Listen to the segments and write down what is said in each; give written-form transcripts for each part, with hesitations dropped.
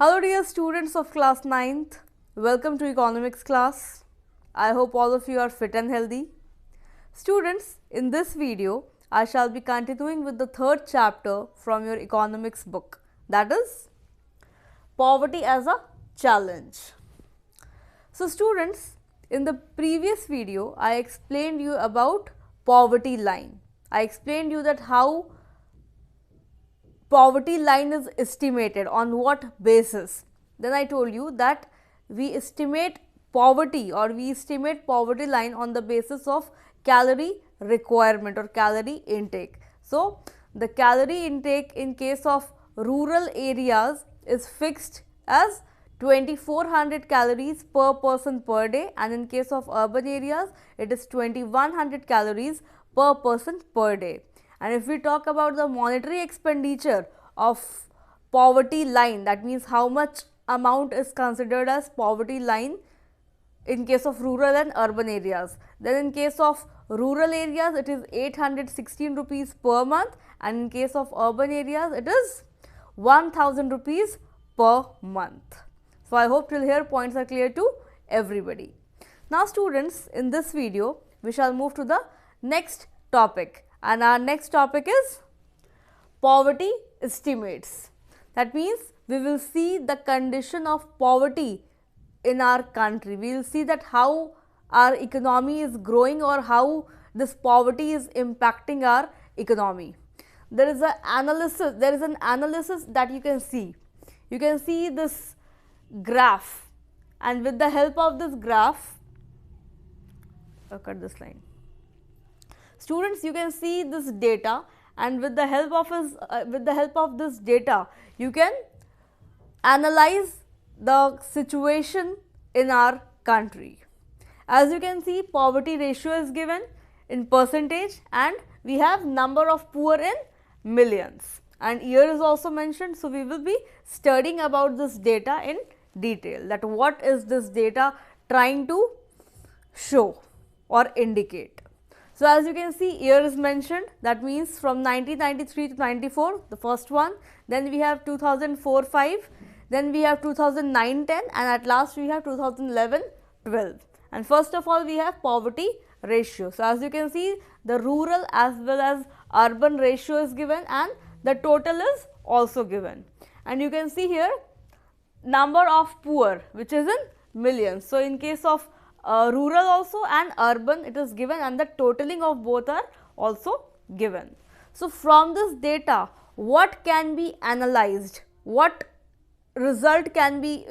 Hello dear students of class 9th, welcome to economics class. I hope all of you are fit and healthy. Students, in this video, I shall be continuing with the third chapter from your economics book, that is poverty as a challenge. So students, in the previous video, I explained you about poverty line. I explained you that how poverty line is estimated, on what basis. Then I told you that we estimate poverty line on the basis of calorie requirement or calorie intake. So, the calorie intake in case of rural areas is fixed as 2400 calories per person per day, and in case of urban areas it is 2100 calories per person per day. And if we talk about the monetary expenditure of poverty line, that means how much amount is considered as poverty line in case of rural and urban areas. Then in case of rural areas it is 816 rupees per month, and in case of urban areas it is 1000 rupees per month. So I hope till here points are clear to everybody. Now students, in this video we shall move to the next topic, and our next topic is poverty estimates. That means we will see the condition of poverty in our country. We will see that how our economy is growing or how this poverty is impacting our economy. There is an analysis that you can see. You can see this graph, and with the help of this graph, I'll cut this line. Students, you can see this data, and with the help of this data you can analyze the situation in our country. As you can see, poverty ratio is given in percentage, and we have number of poor in millions, and year is also mentioned. So we will be studying about this data in detail, that what is this data trying to show or indicate. So as you can see, year is mentioned, that means from 1993 to 94, the first one, then we have 2004-5, then we have 2009-10, and at last we have 2011-12. And first of all we have poverty ratio. So as you can see, the rural as well as urban ratio is given, and the total is also given. And you can see here number of poor, which is in millions. So in case of rural also and urban it is given, and the totaling of both are also given. So from this data, what can be analyzed? What result can we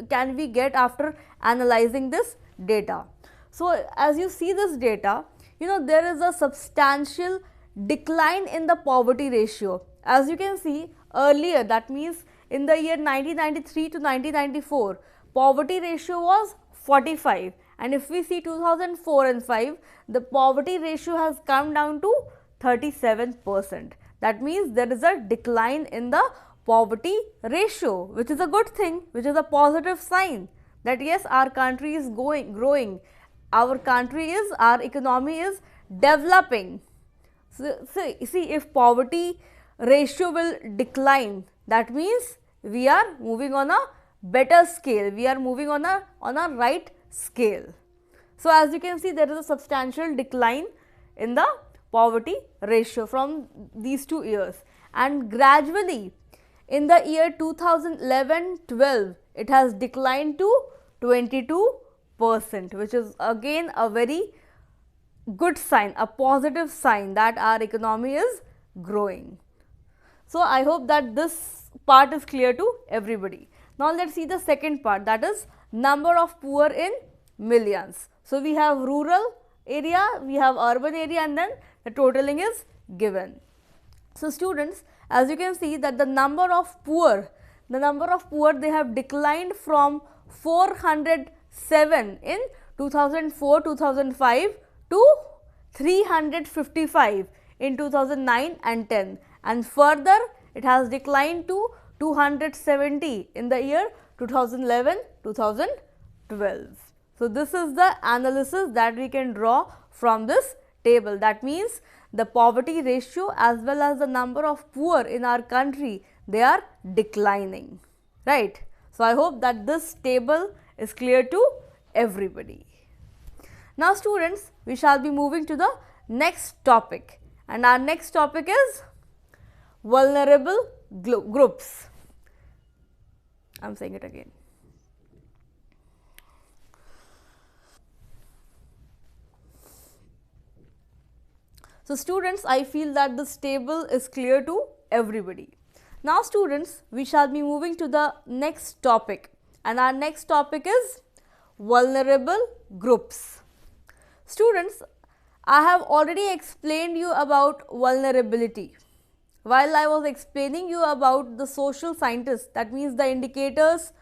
get after analyzing this data? So as you see this data, you know there is a substantial decline in the poverty ratio. As you can see earlier, that means in the year 1993 to 1994, poverty ratio was 45, and if we see 2004 and 5, the poverty ratio has come down to 37%. That means there is a decline in the poverty ratio, which is a good thing, which is a positive sign that yes, our country is growing, our economy is developing. So see, if poverty ratio will decline, that means we are moving on a better scale, we are moving on a right scale. So as you can see, there is a substantial decline in the poverty ratio from these 2 years, and gradually in the year 2011-12 it has declined to 22%, which is again a very good sign, a positive sign that our economy is growing. So I hope that this part is clear to everybody. Now let's see the second part, that is number of poor in millions. So we have rural area, we have urban area, and then the totaling is given. So students, as you can see that the number of poor they have declined from 407 in 2004-2005 to 355 in 2009 and 10, and further it has declined to 270 in the year 2011-2012. So this is the analysis that we can draw from this table. That means the poverty ratio as well as the number of poor in our country, they are declining, right. So, I hope that this table is clear to everybody. Now, students, we shall be moving to the next topic, and our next topic is vulnerable groups. I am saying it again. So, students, I feel that this table is clear to everybody. Now, students, we shall be moving to the next topic, and our next topic is vulnerable groups. Students, I have already explained you about vulnerability. While I was explaining you about the social scientists, that means the indicators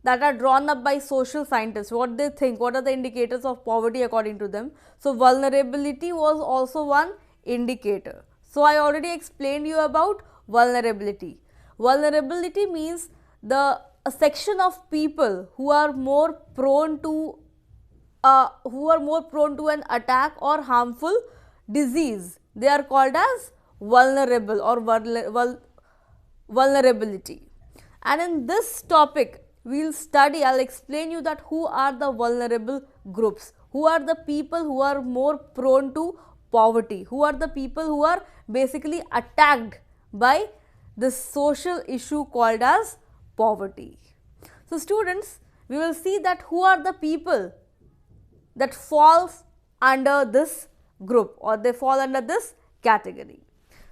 that are drawn up by social scientists, what they think, what are the indicators of poverty according to them. So, vulnerability was also one indicator. So, I already explained you about vulnerability. Vulnerability means a section of people who are more prone to an attack or harmful disease. They are called as vulnerable or vulnerability. And in this topic, we will study, I will explain you that who are the vulnerable groups, who are the people who are more prone to poverty, who are the people who are basically attacked by this social issue called as poverty. So, students, we will see that who are the people that falls under this group or they fall under this category.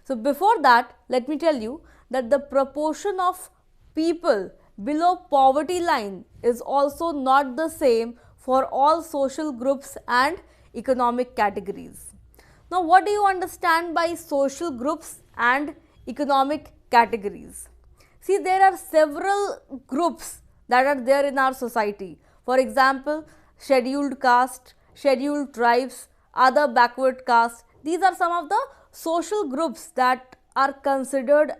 So, before that, let me tell you that the proportion of people below poverty line is also not the same for all social groups and economic categories. Now, what do you understand by social groups and economic categories? See, there are several groups that are there in our society. For example, scheduled caste, scheduled tribes, other backward castes. These are some of the social groups that are considered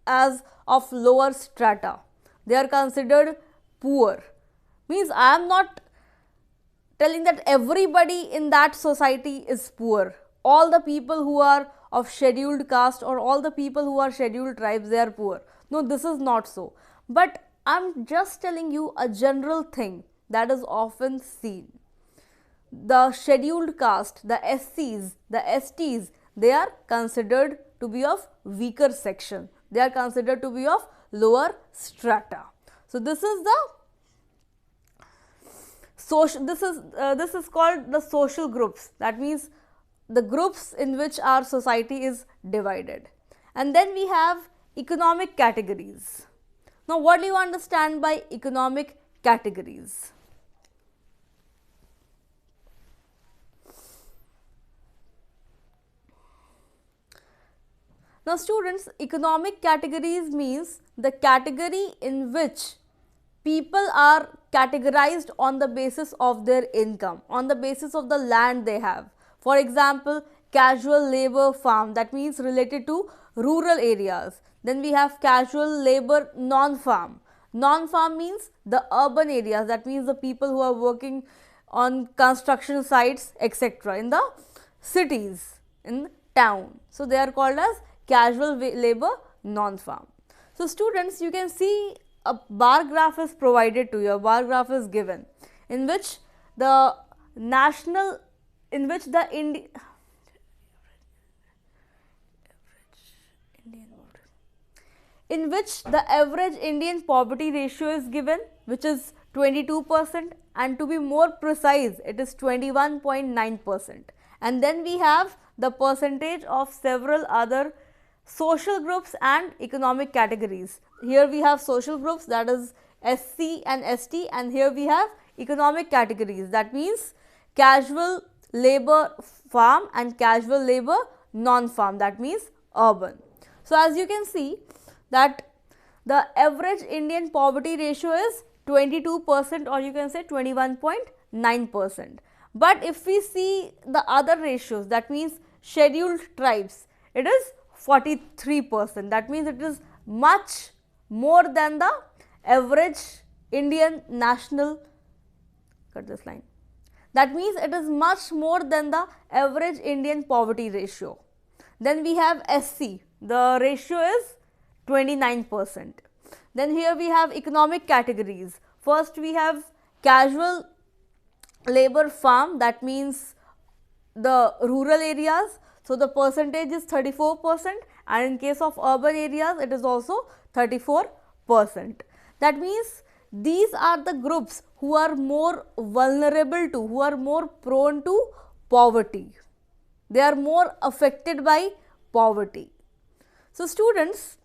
as of lower strata. They are considered poor. Means I am not telling that everybody in that society is poor. All the people who are of scheduled caste or all the people who are scheduled tribes, they are poor. No, this is not so. But I am just telling you a general thing that is often seen. The scheduled caste, the SCs, the STs, they are considered to be of weaker section. They are considered to be of lower strata. So, this is the social, this is called the social groups. That means the groups in which our society is divided. And then we have economic categories. Now, what do you understand by economic categories? Now, students, economic categories means the category in which people are categorized on the basis of their income, on the basis of the land they have. For example, casual labor farm, that means related to rural areas. Then we have casual labor non-farm. Non-farm means the urban areas, that means the people who are working on construction sites, etc. in the cities, in town. So, they are called as casual labor non-farm. So, students, you can see a bar graph is provided to you, a bar graph is given in which the national, in which the average Indian poverty ratio is given, which is 22%, and to be more precise, it is 21.9%. And then we have the percentage of several other social groups and economic categories. Here we have social groups, that is SC and ST, and here we have economic categories, that means casual labor farm and casual labor non-farm, that means urban. So, as you can see that the average Indian poverty ratio is 22%, or you can say 21.9%. But if we see the other ratios, that means scheduled tribes, it is 43%. That means it is much more than the average Indian national, cut this line. That means it is much more than the average Indian poverty ratio. Then we have SC, the ratio is 29%. Then here we have economic categories. First we have casual labor farm, that means the rural areas. So, the percentage is 34%, and in case of urban areas it is also 34%. That means these are the groups who are more vulnerable to, who are more prone to poverty. They are more affected by poverty. So, students,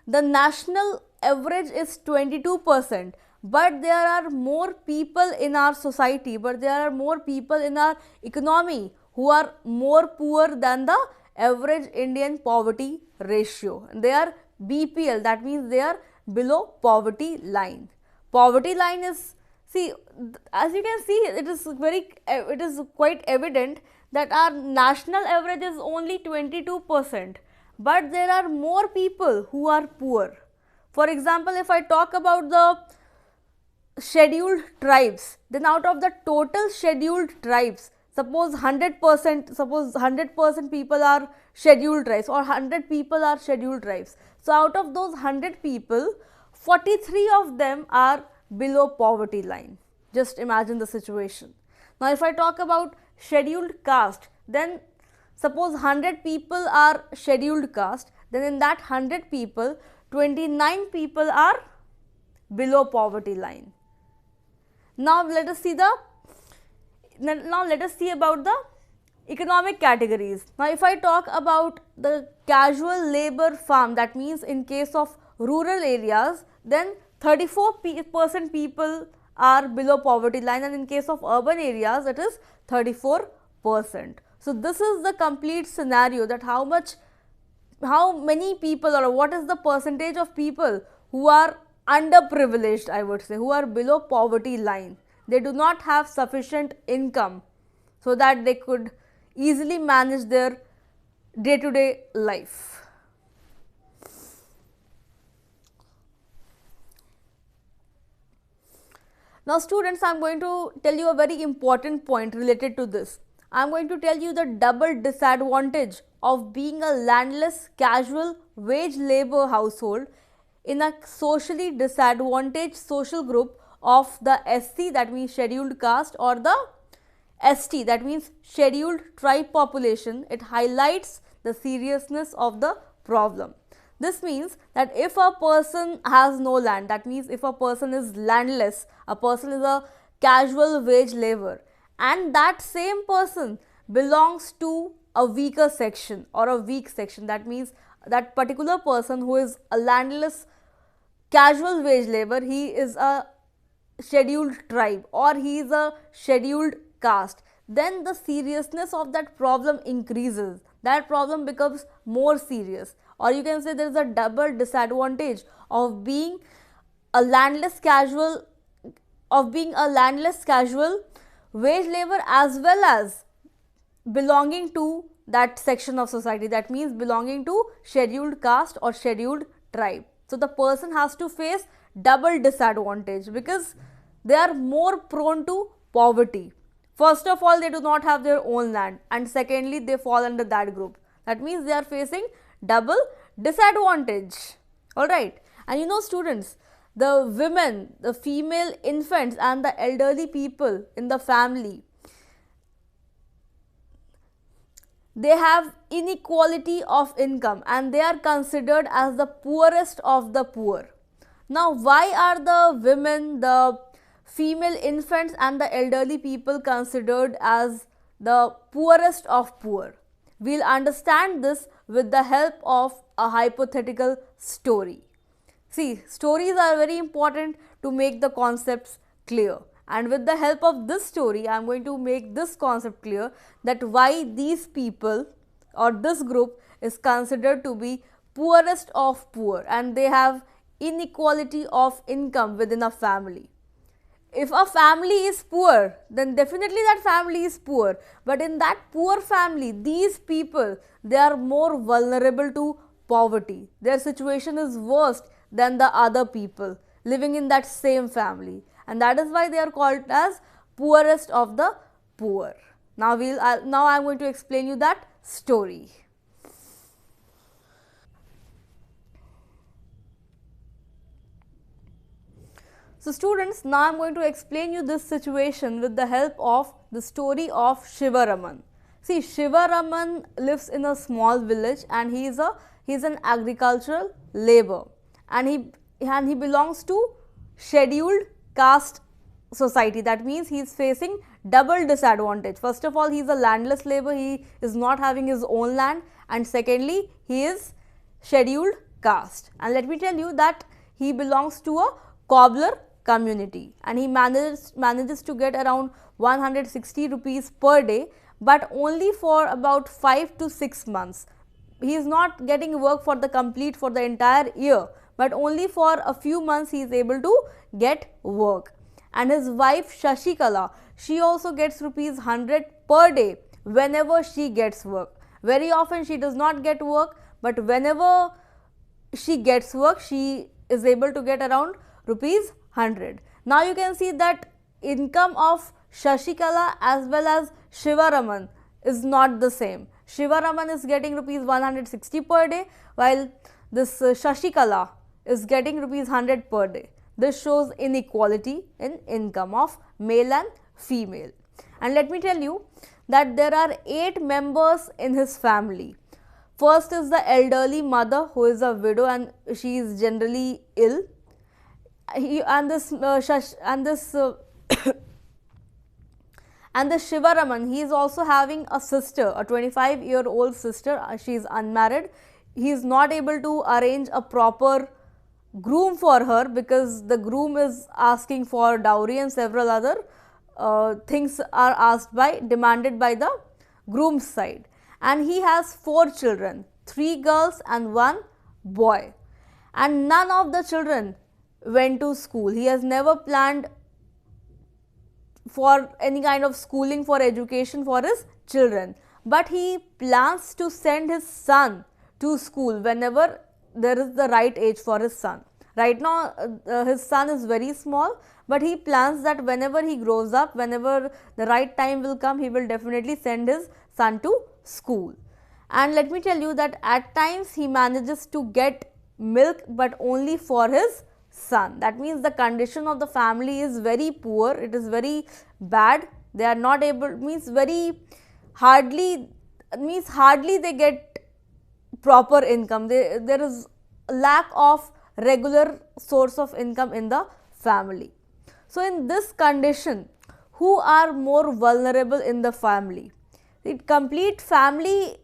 the national average is 22%, but there are more people in our society, but there are more people in our economy who are more poor than the average Indian poverty ratio. They are BPL, that means they are below poverty line. Poverty line is, see, as you can see, it is quite evident that our national average is only 22%, but there are more people who are poor. For example, if I talk about the scheduled tribes, then out of the total scheduled tribes, suppose 100% people are scheduled tribes, or 100 people are scheduled tribes. So, out of those 100 people, 43 of them are below poverty line. Just imagine the situation. Now, if I talk about scheduled caste, then suppose 100 people are scheduled caste, then in that 100 people, 29 people are below poverty line. Now, let us see about the economic categories. Now, if I talk about the casual labor farm, that means in case of rural areas, then 34% people are below poverty line, and in case of urban areas it is 34%. So, this is the complete scenario, that how many people, or what is the percentage of people who are underprivileged, I would say, who are below poverty line. They do not have sufficient income so that they could easily manage their day-to-day life. Now, students, I am going to tell you a very important point related to this. I am going to tell you the double disadvantage of being a landless casual wage labor household in a socially disadvantaged social group of the SC, that means scheduled caste, or the ST, that means scheduled tribe population. It highlights the seriousness of the problem. This means that if a person has no land, that means if a person is landless, a person is a casual wage labor, and that same person belongs to a weaker section or a weak section, that means that particular person who is a landless casual wage labor, he is a scheduled tribe or he is a scheduled caste, then the seriousness of that problem increases. That problem becomes more serious, or you can say there is a double disadvantage of being a landless casual wage labor as well as belonging to that section of society, that means belonging to scheduled caste or scheduled tribe. So, the person has to face double disadvantage because they are more prone to poverty. First of all, they do not have their own land, and secondly, they fall under that group. That means they are facing double disadvantage. Alright, and you know, students, the women, the female infants and the elderly people in the family, they have inequality of income and they are considered as the poorest of the poor. Now, why are the women, the female infants and the elderly people considered as the poorest of poor? We will understand this with the help of a hypothetical story. See, stories are very important to make the concepts clear, and with the help of this story, I am going to make this concept clear, that why these people or this group is considered to be poorest of poor and they have inequality of income within a family. If a family is poor, then definitely that family is poor, but in that poor family, these people, they are more vulnerable to poverty. Their situation is worse than the other people living in that same family, and that is why they are called as poorest of the poor. Now I am going to explain you that story. So students, now I am going to explain you this situation with the help of the story of Shivaraman. See, Shivaraman lives in a small village and he is an agricultural labor, and he belongs to scheduled caste society. That means he is facing double disadvantage. First of all, he is a landless labor, he is not having his own land, and secondly, he is scheduled caste. And let me tell you that he belongs to a cobbler community, and he manages to get around 160 rupees per day, but only for about 5 to 6 months. He is not getting work for the entire year, but only for a few months he is able to get work. And his wife Shashikala, she also gets rupees 100 per day whenever she gets work. Very often she does not get work, but whenever she gets work, she is able to get around rupees 100. Now you can see that income of Shashikala as well as Shivaraman is not the same. Shivaraman is getting rupees 160 per day, while this Shashikala is getting rupees 100 per day. This shows inequality in income of male and female. And let me tell you that there are 8 members in his family. First is the elderly mother, who is a widow and she is generally ill. And this Shivaraman, he is also having a sister, a 25-year-old sister. She is unmarried. He is not able to arrange a proper groom for her because the groom is asking for dowry and several other things are demanded by the groom's side. And he has 4 children, 3 girls and 1 boy. And none of the children went to school. He has never planned for any kind of schooling for education for his children, but he plans to send his son to school whenever there is the right age for his son. Right now his son is very small, but he plans that whenever he grows up, whenever the right time will come, he will definitely send his son to school. And let me tell you that at times he manages to get milk, but only for his son. That means the condition of the family is very poor, it is very bad. They are not able, hardly they get proper income. There is lack of regular source of income in the family. So in this condition, who are more vulnerable in the family? The complete family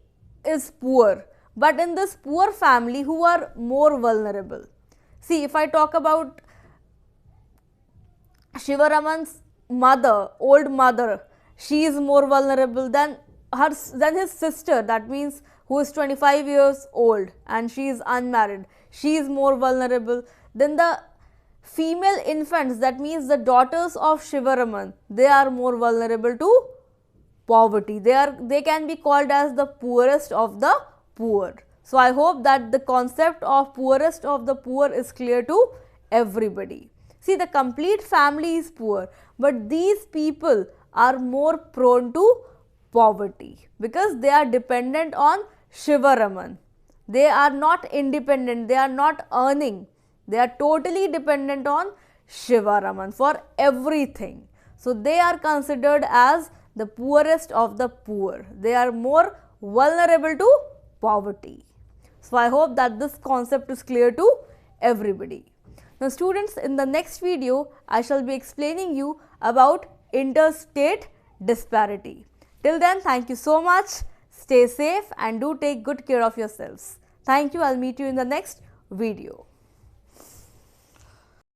is poor, but in this poor family, who are more vulnerable? See, if I talk about Shivaraman's mother, old mother, she is more vulnerable than his sister, that means who is 25 years old and she is unmarried. She is more vulnerable. Then the female infants, that means the daughters of Shivaraman, they are more vulnerable to poverty. They can be called as the poorest of the poor. So I hope that the concept of poorest of the poor is clear to everybody. See, the complete family is poor, but these people are more prone to poverty because they are dependent on Shivaraman. They are not independent, they are not earning, they are totally dependent on Shivaraman for everything. So they are considered as the poorest of the poor. They are more vulnerable to poverty. So I hope that this concept is clear to everybody. Now students, in the next video, I shall be explaining you about interstate disparity. Till then, thank you so much. Stay safe and do take good care of yourselves. Thank you. I'll meet you in the next video.